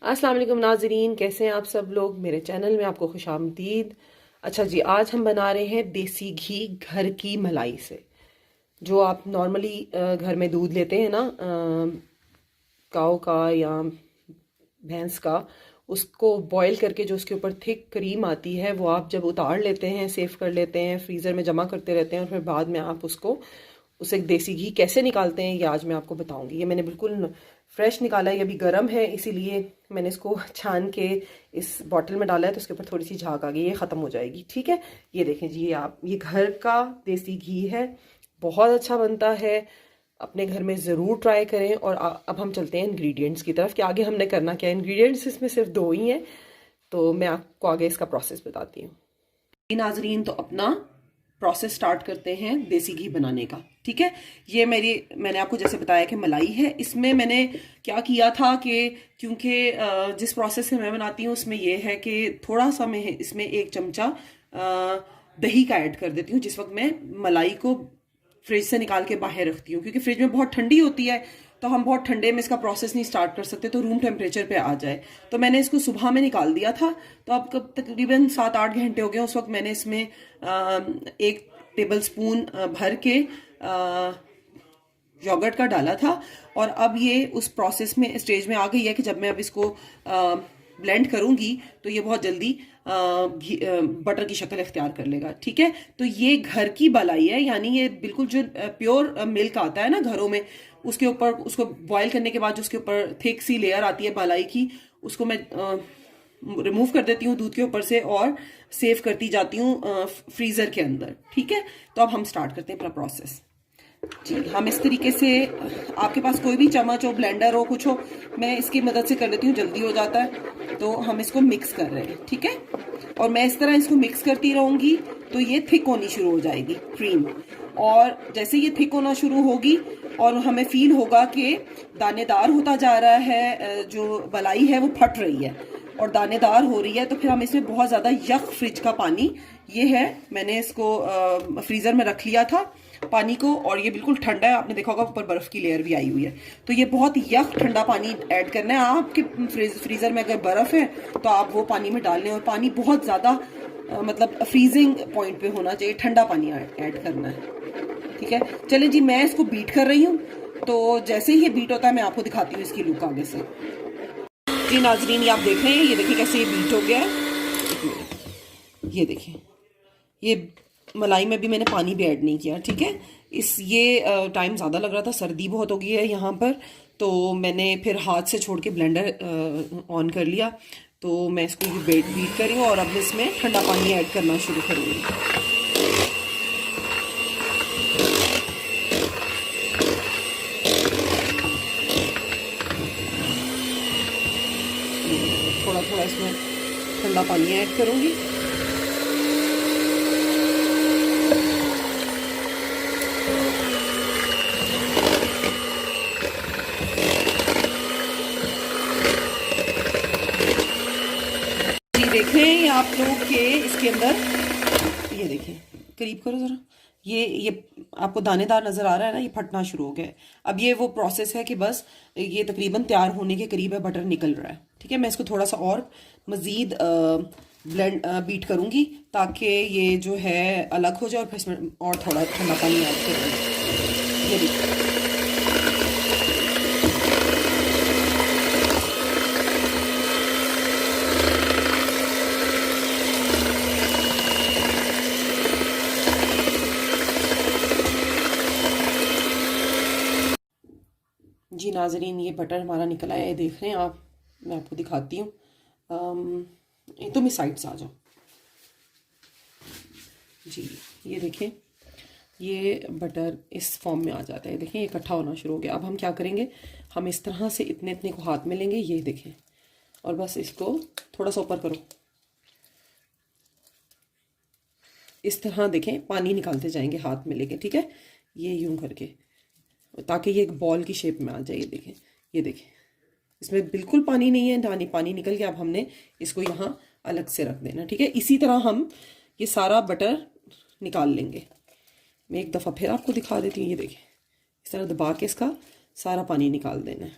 अस्सलाम वालेकुम नाजरीन, कैसे हैं आप सब लोग। मेरे चैनल में आपको खुश आमदीद। अच्छा जी, आज हम बना रहे हैं देसी घी घर की मलाई से। जो आप नॉर्मली घर में दूध लेते हैं ना, काऊ का या भैंस का, उसको बॉईल करके जो उसके ऊपर थिक क्रीम आती है वो आप जब उतार लेते हैं, सेव कर लेते हैं, फ्रीज़र में जमा करते रहते हैं और फिर बाद में आप उसे देसी घी कैसे निकालते हैं ये आज मैं आपको बताऊंगी। ये मैंने बिल्कुल फ्रेश निकाला है, ये अभी गर्म है इसीलिए मैंने इसको छान के इस बॉटल में डाला है, तो उसके ऊपर थोड़ी सी झाग आ गई, ये ख़त्म हो जाएगी। ठीक है, ये देखें जी, ये घर का देसी घी है, बहुत अच्छा बनता है। अपने घर में ज़रूर ट्राई करें। और अब हम चलते हैं इंग्रेडिएंट्स की तरफ कि आगे हमने करना क्या है। इंग्रेडिएंट्स इसमें सिर्फ दो ही हैं, तो मैं आपको आगे इसका प्रोसेस बताती हूँ। नाजरीन, तो अपना प्रोसेस स्टार्ट करते हैं देसी घी बनाने का। ठीक है, ये मैंने आपको जैसे बताया कि मलाई है। इसमें मैंने क्या किया था कि क्योंकि जिस प्रोसेस से मैं बनाती हूँ उसमें ये है कि थोड़ा सा मैं इसमें 1 चमचा दही का ऐड कर देती हूँ जिस वक्त मैं मलाई को फ्रिज से निकाल के बाहर रखती हूँ, क्योंकि फ्रिज में बहुत ठंडी होती है तो हम बहुत ठंडे में इसका प्रोसेस नहीं स्टार्ट कर सकते, तो रूम टेम्परेचर पे आ जाए। तो मैंने इसको सुबह में निकाल दिया था, तो अब कब तकरीबन 7-8 घंटे हो गए। उस वक्त मैंने इसमें 1 टेबल स्पून भर के योगर्ट का डाला था। और अब ये उस प्रोसेस में स्टेज में आ गई है कि जब मैं अब इसको ब्लेंड करूंगी तो ये बहुत जल्दी बटर की शक्ल इख्तियार कर लेगा। ठीक है, तो ये घर की मलाई है, यानी ये बिल्कुल जो प्योर मिल्क आता है ना घरों में, उसके ऊपर उसको बॉईल करने के बाद जो उसके ऊपर थिक सी लेयर आती है मलाई की, उसको मैं रिमूव कर देती हूँ दूध के ऊपर से और सेव करती जाती हूँ फ्रीज़र के अंदर। ठीक है, तो अब हम स्टार्ट करते हैं अपना प्रोसेस। जी, हम इस तरीके से, आपके पास कोई भी चम्मच हो, ब्लेंडर हो, कुछ हो, मैं इसकी मदद से कर लेती हूँ, जल्दी हो जाता है। तो हम इसको मिक्स कर रहे हैं। ठीक है, और मैं इस तरह इसको मिक्स करती रहूँगी तो ये थिक होनी शुरू हो जाएगी क्रीम। और जैसे ये थिक होना शुरू होगी और हमें फील होगा कि दानेदार होता जा रहा है, जो मलाई है वो फट रही है और दानेदार हो रही है, तो फिर हम इसमें बहुत ज़्यादा यख फ्रिज का पानी, ये है, मैंने इसको फ्रीज़र में रख लिया था पानी को, और ये बिल्कुल ठंडा है। आपने देखा होगा ऊपर बर्फ़ की लेयर भी आई हुई है, तो ये बहुत यख ठंडा पानी ऐड करना है। आपके फ्रीज़र में अगर बर्फ़ है तो आप वो पानी में डाल लें, और पानी बहुत ज़्यादा मतलब फ्रीजिंग पॉइंट पे होना चाहिए, ठंडा पानी ऐड करना है। ठीक है, चले जी, मैं इसको बीट कर रही हूँ, तो जैसे ही ये बीट होता है मैं आपको दिखाती हूँ इसकी लुक आगे से। जी नाजरीन, ये आप देख रहे हैं, ये देखिए कैसे ये बीट हो गया है। ये देखिए, ये मलाई में भी मैंने पानी भी ऐड नहीं किया। ठीक है, ये टाइम ज़्यादा लग रहा था, सर्दी बहुत हो गई है यहाँ पर, तो मैंने फिर हाथ से छोड़ के ब्लेंडर ऑन कर लिया। तो मैं इसको बीट कर रही हूँ और अब इसमें ठंडा पानी ऐड करना शुरू करूँगी। थोड़ा थोड़ा इसमें ठंडा पानी ऐड करूँगी। देख रहे हैं आप लोग के इसके अंदर, ये देखें, करीब करो ज़रा, ये आपको दानेदार नज़र आ रहा है ना, ये फटना शुरू हो गया है। अब ये वो प्रोसेस है कि बस ये तकरीबन तैयार होने के करीब है, बटर निकल रहा है। ठीक है, मैं इसको थोड़ा सा और मज़ीद बीट करूँगी ताकि ये जो है अलग हो जाए, और फिर इसमें और थोड़ा ठंडा पानी ऐड करूँगी। ये देखिए, जी नाजरीन, ये बटर हमारा निकला है, देख रहे हैं आप, मैं आपको दिखाती हूँ। तुम इस साइड से आ जाओ जी। ये देखें, ये बटर इस फॉर्म में आ जाता है, देखें ये इकट्ठा होना शुरू हो गया। अब हम क्या करेंगे, हम इस तरह से इतने इतने को हाथ में लेंगे, ये देखें, और बस इसको थोड़ा सा ऊपर करो, इस तरह देखें पानी निकालते जाएंगे हाथ में लेके। ठीक है, ये यूं करके, ताकि ये एक बॉल की शेप में आ जाए। ये देखें, इसमें बिल्कुल पानी नहीं है, पानी निकल गया। अब हमने इसको यहाँ अलग से रख देना। ठीक है, इसी तरह हम ये सारा बटर निकाल लेंगे। मैं एक दफ़ा फिर आपको दिखा देती हूँ, ये देखें, इस तरह दबा के इसका सारा पानी निकाल देना है।